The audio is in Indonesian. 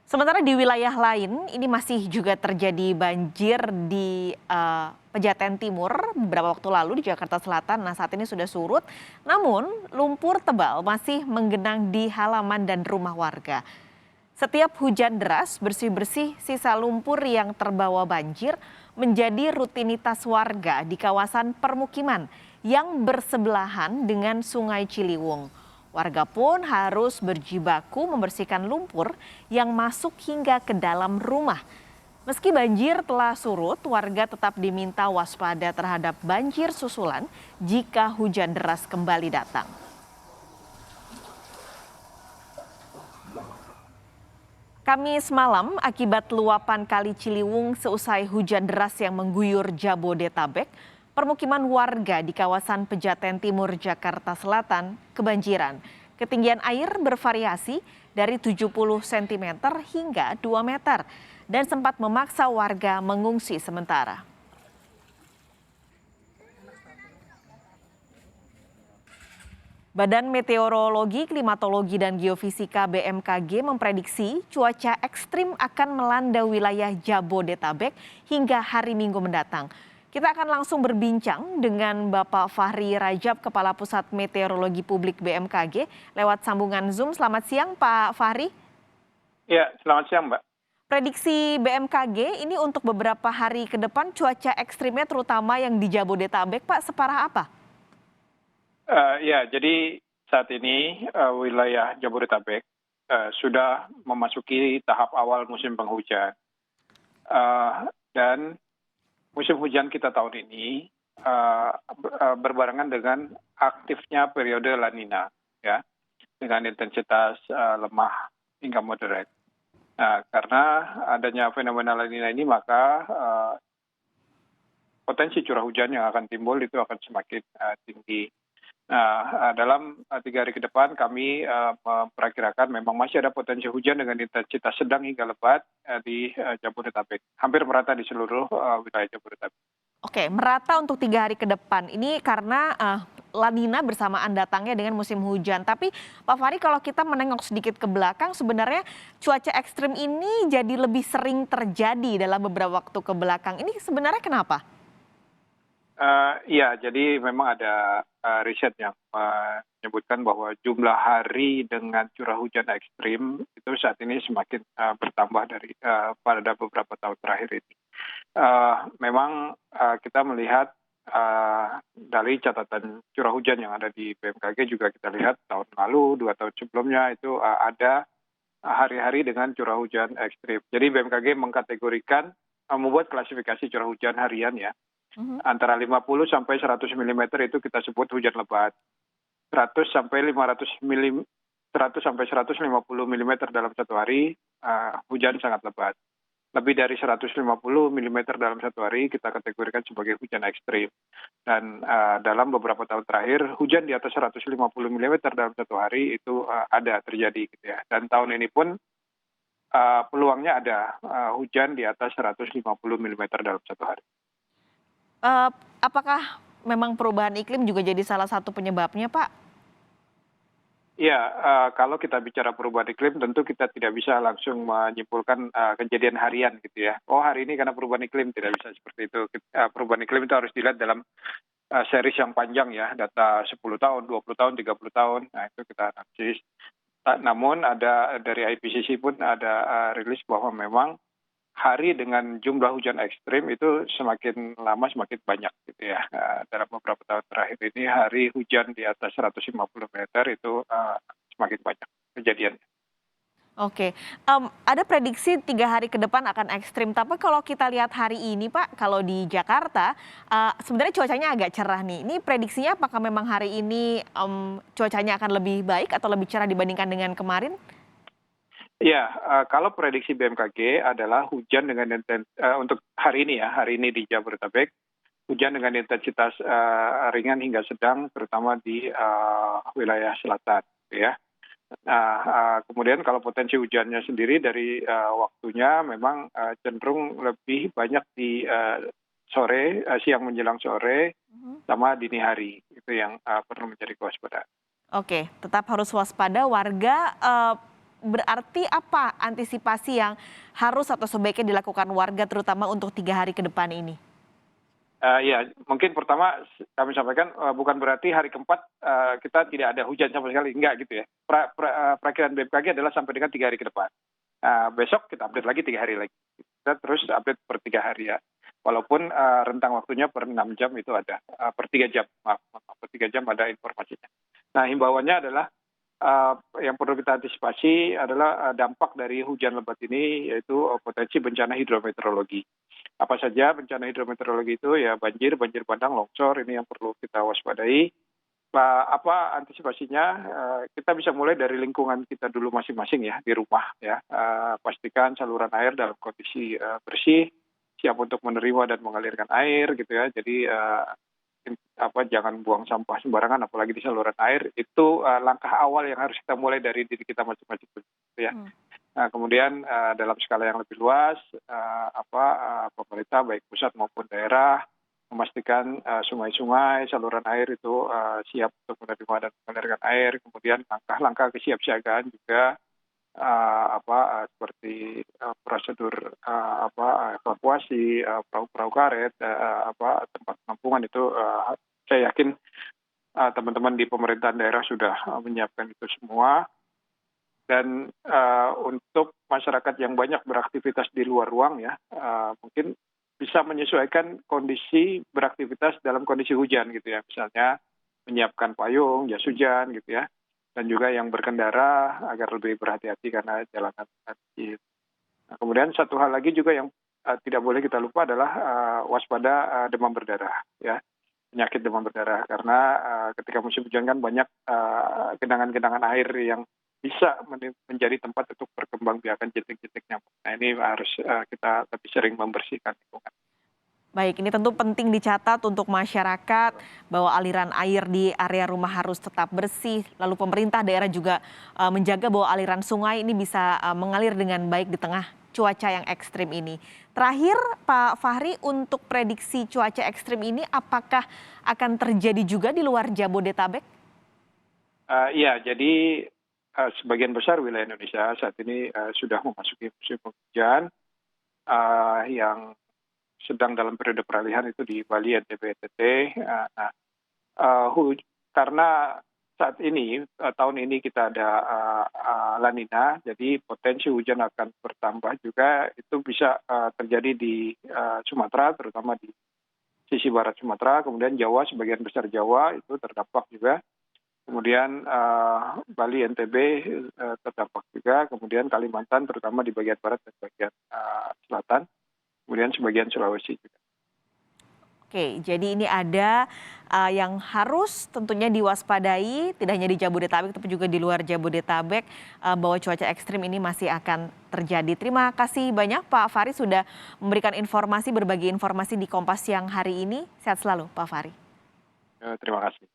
Sementara di wilayah lain, ini masih juga terjadi banjir di Pejaten Timur beberapa waktu lalu di Jakarta Selatan. Nah, saat ini sudah surut, namun lumpur tebal masih menggenang di halaman dan rumah warga. Setiap hujan deras, bersih-bersih sisa lumpur yang terbawa banjir menjadi rutinitas warga di kawasan permukiman yang bersebelahan dengan Sungai Ciliwung. Warga pun harus berjibaku membersihkan lumpur yang masuk hingga ke dalam rumah. Meski banjir telah surut, warga tetap diminta waspada terhadap banjir susulan jika hujan deras kembali datang. Kamis malam, akibat luapan Kali Ciliwung seusai hujan deras yang mengguyur Jabodetabek, permukiman warga di kawasan Pejaten Timur, Jakarta Selatan kebanjiran. Ketinggian air bervariasi dari 70 cm hingga 2 meter dan sempat memaksa warga mengungsi sementara. Badan Meteorologi, Klimatologi, dan Geofisika BMKG memprediksi cuaca ekstrim akan melanda wilayah Jabodetabek hingga hari Minggu mendatang. Kita akan langsung berbincang dengan Bapak Fahri Rajab, Kepala Pusat Meteorologi Publik BMKG, lewat sambungan Zoom. Selamat siang, Pak Fahri. Ya, selamat siang, Mbak. Prediksi BMKG ini untuk beberapa hari ke depan cuaca ekstrimnya terutama yang di Jabodetabek, Pak, separah apa? Ya, jadi saat ini wilayah Jabodetabek sudah memasuki tahap awal musim penghujan. Dan musim hujan kita tahun ini berbarengan dengan aktifnya periode La Nina, ya, dengan intensitas lemah hingga moderate. Nah, karena adanya fenomena La Nina ini, maka potensi curah hujan yang akan timbul itu akan semakin tinggi. Nah, dalam 3 hari ke depan kami memperkirakan memang masih ada potensi hujan dengan intensitas sedang hingga lebat di Jabodetabek. Hampir merata di seluruh wilayah Jabodetabek. Oke, merata untuk 3 hari ke depan. Ini karena La Nina bersamaan datangnya dengan musim hujan. Tapi Pak Fahri, kalau kita menengok sedikit ke belakang, sebenarnya cuaca ekstrim ini jadi lebih sering terjadi dalam beberapa waktu ke belakang. Ini sebenarnya kenapa? Iya, jadi memang ada riset yang menyebutkan bahwa jumlah hari dengan curah hujan ekstrim itu saat ini semakin bertambah pada beberapa tahun terakhir ini. Memang kita melihat dari catatan curah hujan yang ada di BMKG juga kita lihat tahun lalu, 2 tahun sebelumnya itu ada hari-hari dengan curah hujan ekstrim. Jadi BMKG mengkategorikan, membuat klasifikasi curah hujan harian, ya. Antara 50 sampai 100 mm itu kita sebut hujan lebat. 100 sampai 150 mm dalam satu hari hujan sangat lebat. Lebih dari 150 mm dalam satu hari kita kategorikan sebagai hujan ekstrim. Dan dalam beberapa tahun terakhir hujan di atas 150 mm dalam satu hari itu ada terjadi, gitu ya. Dan tahun ini pun peluangnya ada hujan di atas 150 mm dalam satu hari. Apakah memang perubahan iklim juga jadi salah satu penyebabnya, Pak? Ya, kalau kita bicara perubahan iklim tentu kita tidak bisa langsung menyimpulkan kejadian harian, gitu ya. Oh, hari ini karena perubahan iklim, tidak bisa seperti itu. Perubahan iklim itu harus dilihat dalam series yang panjang, ya, data 10 tahun, 20 tahun, 30 tahun. Nah, itu kita analisis. Namun ada dari IPCC pun ada rilis bahwa memang hari dengan jumlah hujan ekstrim itu semakin lama semakin banyak, gitu ya. Dalam beberapa tahun terakhir ini hari hujan di atas 150 meter itu semakin banyak kejadiannya. Oke, ada prediksi 3 hari ke depan akan ekstrim. Tapi kalau kita lihat hari ini, Pak, kalau di Jakarta sebenarnya cuacanya agak cerah nih. Ini prediksinya apakah memang hari ini cuacanya akan lebih baik atau lebih cerah dibandingkan dengan kemarin? Ya, kalau prediksi BMKG adalah hujan dengan untuk hari ini, ya, hari ini di Jabodetabek, hujan dengan intensitas ringan hingga sedang, terutama di wilayah selatan, ya. Nah, kemudian kalau potensi hujannya sendiri dari waktunya memang cenderung lebih banyak di sore, siang menjelang sore, sama dini hari. Itu yang perlu menjadi kewaspadaan. Oke, tetap harus waspada warga. Berarti apa antisipasi yang harus atau sebaiknya dilakukan warga terutama untuk 3 hari ke depan ini? Ya, mungkin pertama kami sampaikan bukan berarti hari keempat kita tidak ada hujan sama sekali, enggak gitu ya. Perakiran BMKG adalah sampai dengan 3 hari ke depan. Besok kita update lagi 3 hari lagi. Kita terus update per 3 hari ya. Walaupun rentang waktunya per 6 jam itu ada, per 3 jam, maaf, per 3 jam ada informasinya. Nah, himbauannya adalah yang perlu kita antisipasi adalah dampak dari hujan lebat ini, yaitu potensi bencana hidrometeorologi. Apa saja bencana hidrometeorologi itu ya banjir bandang, longsor ini yang perlu kita waspadai. Apa antisipasinya? Kita bisa mulai dari lingkungan kita dulu masing-masing ya di rumah ya. Pastikan saluran air dalam kondisi bersih, siap untuk menerima dan mengalirkan air gitu ya. Jadi jangan buang sampah sembarangan apalagi di saluran air. Itu langkah awal yang harus kita mulai dari diri kita masing-masing gitu ya. Nah, kemudian dalam skala yang lebih luas, pemerintah baik pusat maupun daerah memastikan sungai-sungai, saluran air itu siap untuk menerima dan mengalirkan air. Kemudian langkah-langkah kesiapsiagaan juga seperti prosedur evakuasi, perahu-perahu karet, tempat penampungan itu saya yakin teman-teman di pemerintahan daerah sudah menyiapkan itu semua. Dan untuk masyarakat yang banyak beraktivitas di luar ruang ya, mungkin bisa menyesuaikan kondisi beraktivitas dalam kondisi hujan gitu ya. Misalnya menyiapkan payung, jas hujan gitu ya. Dan juga yang berkendara agar lebih berhati-hati karena jalanan licin. Nah, kemudian satu hal lagi juga yang tidak boleh kita lupa adalah waspada demam berdarah ya. Penyakit demam berdarah karena ketika musim hujan kan banyak genangan-genangan air yang bisa menjadi tempat untuk berkembangbiakan jentik-jentik nyamuk. Nah, ini harus kita lebih sering membersihkan lingkungan. Baik, ini tentu penting dicatat untuk masyarakat bahwa aliran air di area rumah harus tetap bersih. Lalu pemerintah daerah juga menjaga bahwa aliran sungai ini bisa mengalir dengan baik di tengah cuaca yang ekstrim ini. Terakhir, Pak Fahri, untuk prediksi cuaca ekstrim ini apakah akan terjadi juga di luar Jabodetabek? Iya, jadi sebagian besar wilayah Indonesia saat ini sudah memasuki musim penghujan yang sedang dalam periode peralihan itu di Bali, NTB, NTT. Karena saat ini, tahun ini kita ada La Nina, jadi potensi hujan akan bertambah juga. Itu bisa terjadi di Sumatera, terutama di sisi barat Sumatera, kemudian Jawa, sebagian besar Jawa itu terdampak juga. Kemudian Bali, NTB terdampak juga, kemudian Kalimantan terutama di bagian barat dan bagian selatan, kemudian sebagian Sulawesi juga. Oke, jadi ini ada yang harus tentunya diwaspadai, tidak hanya di Jabodetabek tapi juga di luar Jabodetabek, bahwa cuaca ekstrim ini masih akan terjadi. Terima kasih banyak Pak Fahri sudah memberikan informasi, berbagi informasi di Kompas Siang hari ini. Sehat selalu Pak Fahri. Terima kasih.